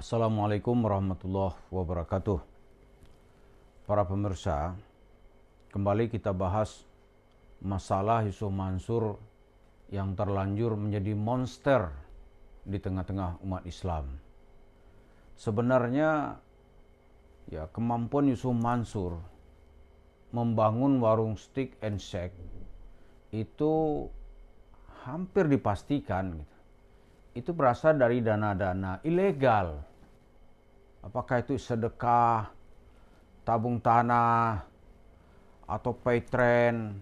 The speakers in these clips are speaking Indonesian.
Assalamualaikum warahmatullahi wabarakatuh. Para pemirsa, kembali kita bahas masalah Yusuf Mansur yang terlanjur menjadi monster di tengah-tengah umat Islam. Sebenarnya kemampuan Yusuf Mansur membangun warung steak and shake itu hampir dipastikan itu berasal dari dana-dana ilegal. Apakah itu sedekah, tabung tanah, atau paytrend,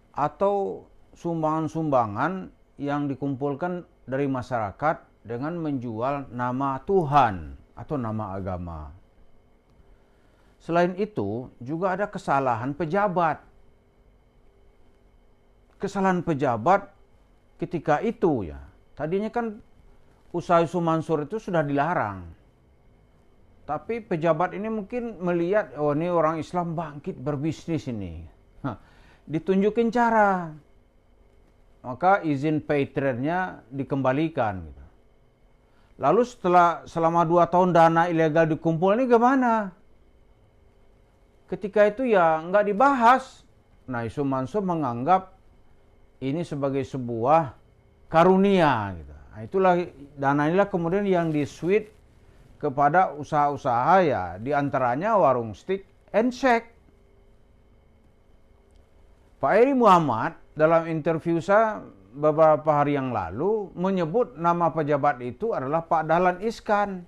atau sumbangan-sumbangan yang dikumpulkan dari masyarakat dengan menjual nama Tuhan atau nama agama. Selain itu, juga ada kesalahan pejabat. Kesalahan pejabat ketika itu tadinya kan usaha Yusuf Mansur itu sudah dilarang. Tapi pejabat ini mungkin melihat, ini orang Islam bangkit berbisnis ini. Ditunjukin cara. Maka izin paytrendnya dikembalikan. Lalu selama 2 tahun dana ilegal dikumpul ini gimana? Ketika itu nggak dibahas. Nah, Yusuf Mansur menganggap ini sebagai sebuah karunia. Nah, dana inilah kemudian yang diswitch kepada usaha-usaha di antaranya warung steak and shake. Pak Eri Muhammad dalam interview saya beberapa hari yang lalu menyebut nama pejabat itu adalah Pak Dahlan Iskan.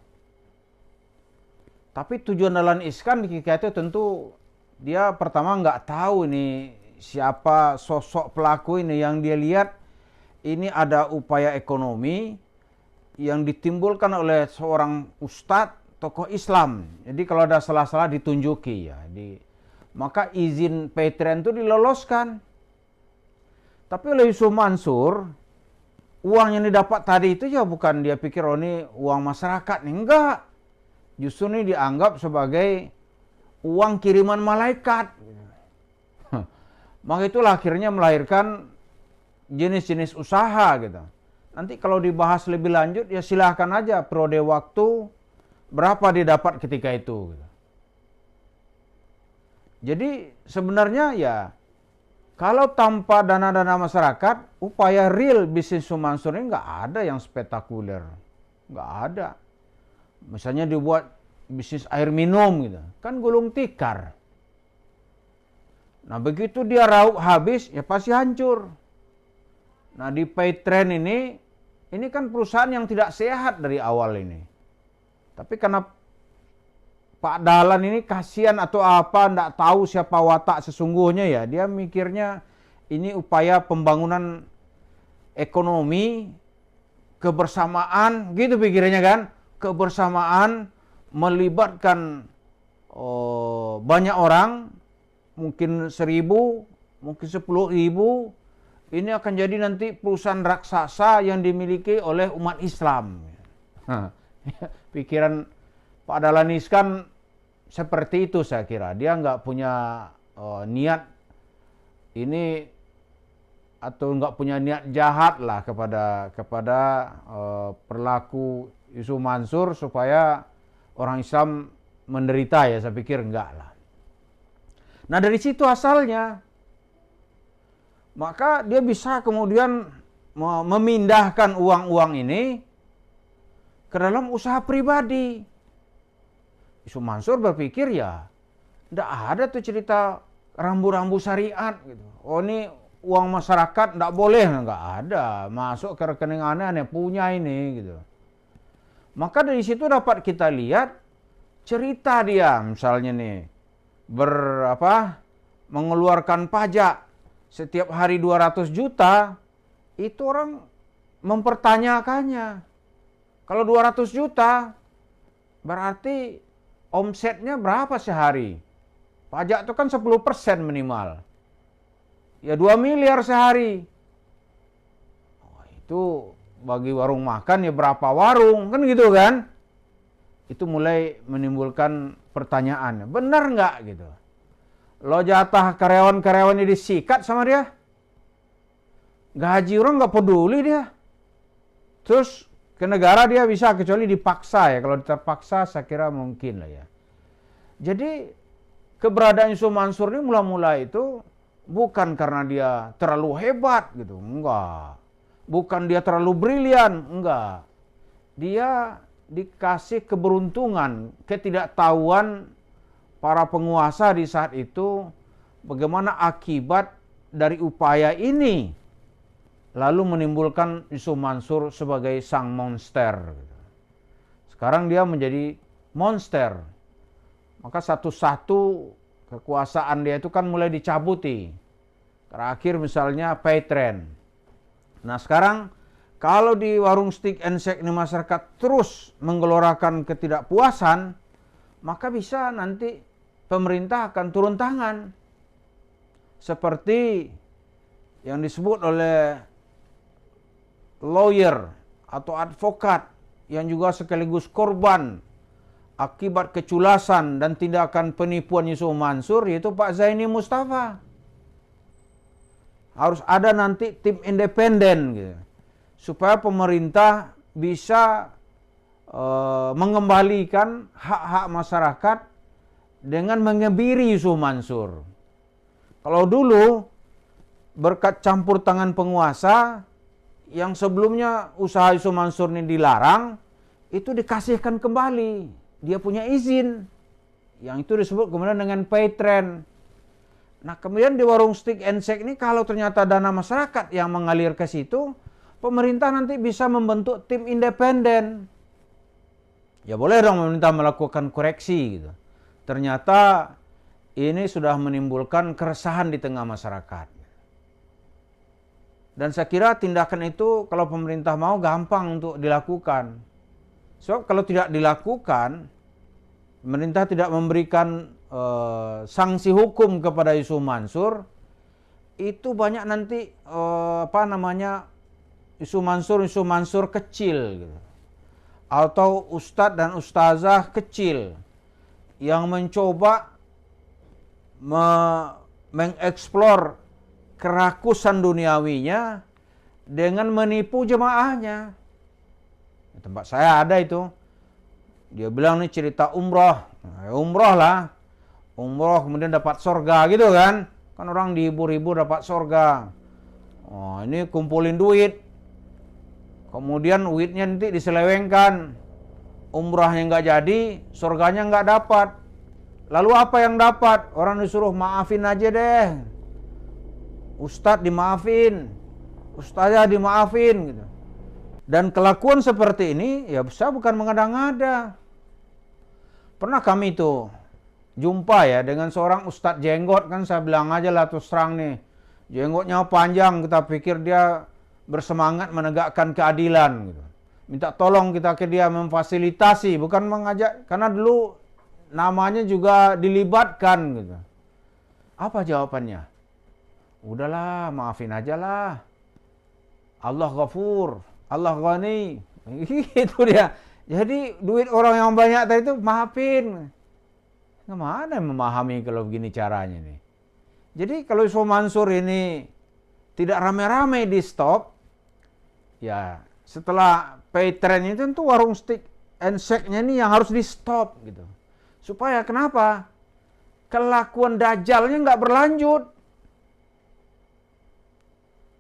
Tapi tujuan Dahlan Iskan ketika itu tentu dia pertama nggak tahu ini siapa sosok pelaku ini. Yang dia lihat ini ada upaya ekonomi yang ditimbulkan oleh seorang ustadz, tokoh Islam. Jadi kalau ada salah-salah ditunjuki maka izin paytrend itu diloloskan. Tapi oleh Yusuf Mansur, uang yang didapat tadi itu bukan dia pikir ini uang masyarakat nih, enggak. Justru ini dianggap sebagai uang kiriman malaikat. Maka itulah akhirnya melahirkan jenis-jenis usaha Nanti kalau dibahas lebih lanjut silahkan aja periode waktu berapa didapat ketika itu. Jadi sebenarnya kalau tanpa dana-dana masyarakat, upaya real bisnis Yusuf Mansur ini nggak ada yang spektakuler, nggak ada. Misalnya dibuat bisnis air minum kan gulung tikar. Nah begitu dia raup habis pasti hancur. Nah di paytrend ini kan perusahaan yang tidak sehat dari awal ini. Tapi karena Pak Dahlan ini kasihan atau apa, enggak tahu siapa watak sesungguhnya dia mikirnya ini upaya pembangunan ekonomi, kebersamaan, gitu pikirannya kan. Kebersamaan melibatkan banyak orang, mungkin 1.000, mungkin 10.000. Ini akan jadi nanti perusahaan raksasa yang dimiliki oleh umat Islam. Pikiran Pak Dahlan Iskan seperti itu saya kira. Dia nggak punya niat ini atau nggak punya niat jahat lah kepada perilaku Yusuf Mansur supaya orang Islam menderita saya pikir enggak lah. Nah dari situ asalnya. Maka dia bisa kemudian memindahkan uang-uang ini ke dalam usaha pribadi. Yusuf Mansur berpikir tidak ada tuh cerita rambu-rambu syariat ini uang masyarakat tidak boleh, nggak ada. Masuk ke rekening aneh punya ini Maka dari situ dapat kita lihat cerita dia misalnya mengeluarkan pajak setiap hari 200 juta, itu orang mempertanyakannya. Kalau 200 juta, berarti omsetnya berapa sehari? Pajak itu kan 10% minimal. 2 miliar sehari. Itu bagi warung makan berapa warung, kan gitu kan? Itu mulai menimbulkan pertanyaan, benar nggak Lo jatah karyawan-karyawannya disikat sama dia. Gaji orang nggak peduli dia. Terus Ke negara dia bisa kecuali dipaksa ya. Kalau terpaksa saya kira mungkin lah ya. Jadi keberadaan Yusuf Mansur ini mula-mula itu bukan karena dia terlalu hebat gitu, enggak. Bukan dia terlalu brilian, enggak. Dia dikasih keberuntungan, ketidaktahuan para penguasa di saat itu bagaimana akibat dari upaya ini lalu menimbulkan Yusuf Mansur sebagai sang monster. Sekarang dia menjadi monster. Maka satu-satu kekuasaan dia itu kan mulai dicabuti. Terakhir misalnya Paytren. Nah sekarang kalau di warung stick and shake ini masyarakat terus menggelorakan ketidakpuasan, maka bisa nanti pemerintah akan turun tangan. Seperti yang disebut oleh lawyer atau advokat yang juga sekaligus korban akibat keculasan dan tindakan penipuan Yusuf Mansur, yaitu Pak Zaini Mustafa. Harus ada nanti tim independen gitu, supaya pemerintah bisa mengembalikan hak-hak masyarakat dengan mengebiri Yusuf Mansur. Kalau dulu berkat campur tangan penguasa yang sebelumnya usaha Yusuf Mansur ini dilarang, itu dikasihkan kembali. Dia punya izin. Yang itu disebut kemudian dengan Paytren. Nah kemudian di warung stick and shake ini kalau ternyata dana masyarakat yang mengalir ke situ, pemerintah nanti bisa membentuk tim independen. Ya boleh dong pemerintah melakukan koreksi gitu. Ternyata ini sudah menimbulkan keresahan di tengah masyarakat. Dan saya kira tindakan itu kalau pemerintah mau gampang untuk dilakukan. Sebab kalau tidak dilakukan, pemerintah tidak memberikan sanksi hukum kepada Yusuf Mansur, itu banyak nanti Yusuf Mansur kecil gitu. Atau ustadz dan ustazah kecil yang mencoba mengeksplor kerakusan duniawinya dengan menipu jemaahnya. Di tempat saya ada itu. Dia bilang nih cerita umroh. Umroh lah. Umroh kemudian dapat sorga gitu kan. Kan orang dihibur-hibur dapat sorga. Oh, ini kumpulin duit. Kemudian duitnya nanti diselewengkan. Umrahnya nggak jadi, sorganya nggak dapat. Lalu apa yang dapat? Orang disuruh maafin aja deh. Ustadz dimaafin, ustazah dimaafin gitu. Dan kelakuan seperti ini ya saya bukan mengada-ngada. Pernah kami itu jumpa ya dengan seorang ustadz jenggot, kan saya bilang aja lah terus terang nih. Jenggotnya panjang, kita pikir dia bersemangat menegakkan keadilan gitu. Minta tolong kita ke dia memfasilitasi, bukan mengajak, karena dulu namanya juga dilibatkan gitu. Apa jawabannya? Udahlah, maafin aja lah. Allah Ghafur, Allah Ghani. Itu dia. Jadi duit orang yang banyak tadi itu maafin. Gimana memahami kalau begini caranya nih? Jadi kalau Yusuf Mansur ini tidak rame-rame di stop, ya setelah Paytren itu tentu warung stick and shake-nya ini yang harus di stop gitu. Supaya kenapa? Kelakuan dajalnya nggak berlanjut.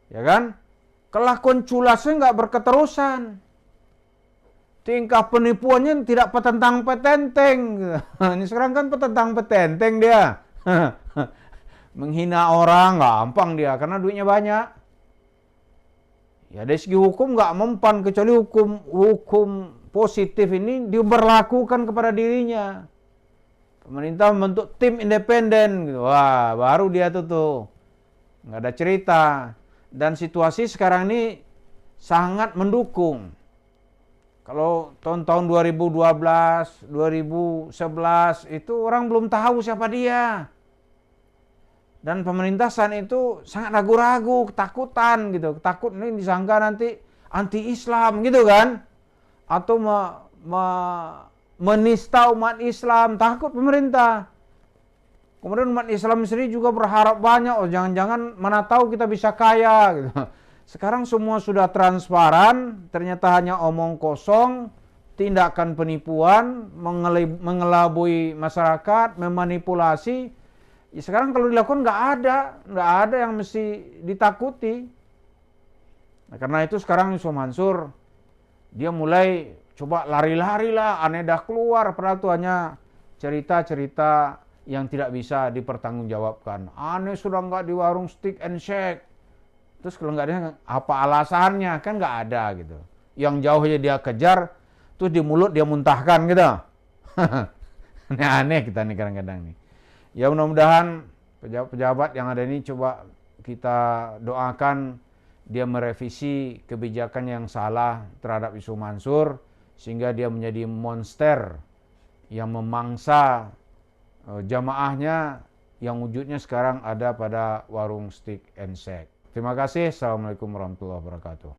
Ya kan? Kelakuan culasnya nggak berketerusan. Tingkah penipuannya tidak petentang petenteng. Ini sekarang kan petentang petenteng dia. Menghina orang gampang dia karena duitnya banyak. Ya dari segi hukum nggak mempan, kecuali hukum positif ini diberlakukan kepada dirinya. Pemerintah membentuk tim independen gitu. Wah, baru dia tuh nggak ada cerita. Dan situasi sekarang ini sangat mendukung. Kalau tahun-tahun 2012, 2011 itu orang belum tahu siapa dia. Dan pemerintah saat itu sangat ragu-ragu, ketakutan gitu. Takut ini disangka nanti anti-Islam gitu kan. Atau menista umat Islam, takut pemerintah. Kemudian umat Islam sendiri juga berharap banyak, oh jangan-jangan mana tahu kita bisa kaya gitu. Sekarang semua sudah transparan, ternyata hanya omong kosong, tindakan penipuan, mengelabui masyarakat, memanipulasi. Ya sekarang kalau dilakukan nggak ada yang mesti ditakuti. Nah, karena itu sekarang Yusuf Mansur dia mulai coba lari-lari lah, aneh dah keluar, padahal itu hanya cerita-cerita yang tidak bisa dipertanggungjawabkan. Aneh sudah nggak di warung Steak and Shake. Terus kalau nggak ada, apa alasannya? Kan nggak ada gitu. Yang jauh aja dia kejar, terus di mulut dia muntahkan gitu. Aneh kita nih kadang-kadang nih. Ya mudah-mudahan pejabat-pejabat yang ada ini coba kita doakan dia merevisi kebijakan yang salah terhadap Yusuf Mansur sehingga dia menjadi monster yang memangsa jamaahnya yang wujudnya sekarang ada pada warung Steak and Shake. Terima kasih. Assalamualaikum warahmatullahi wabarakatuh.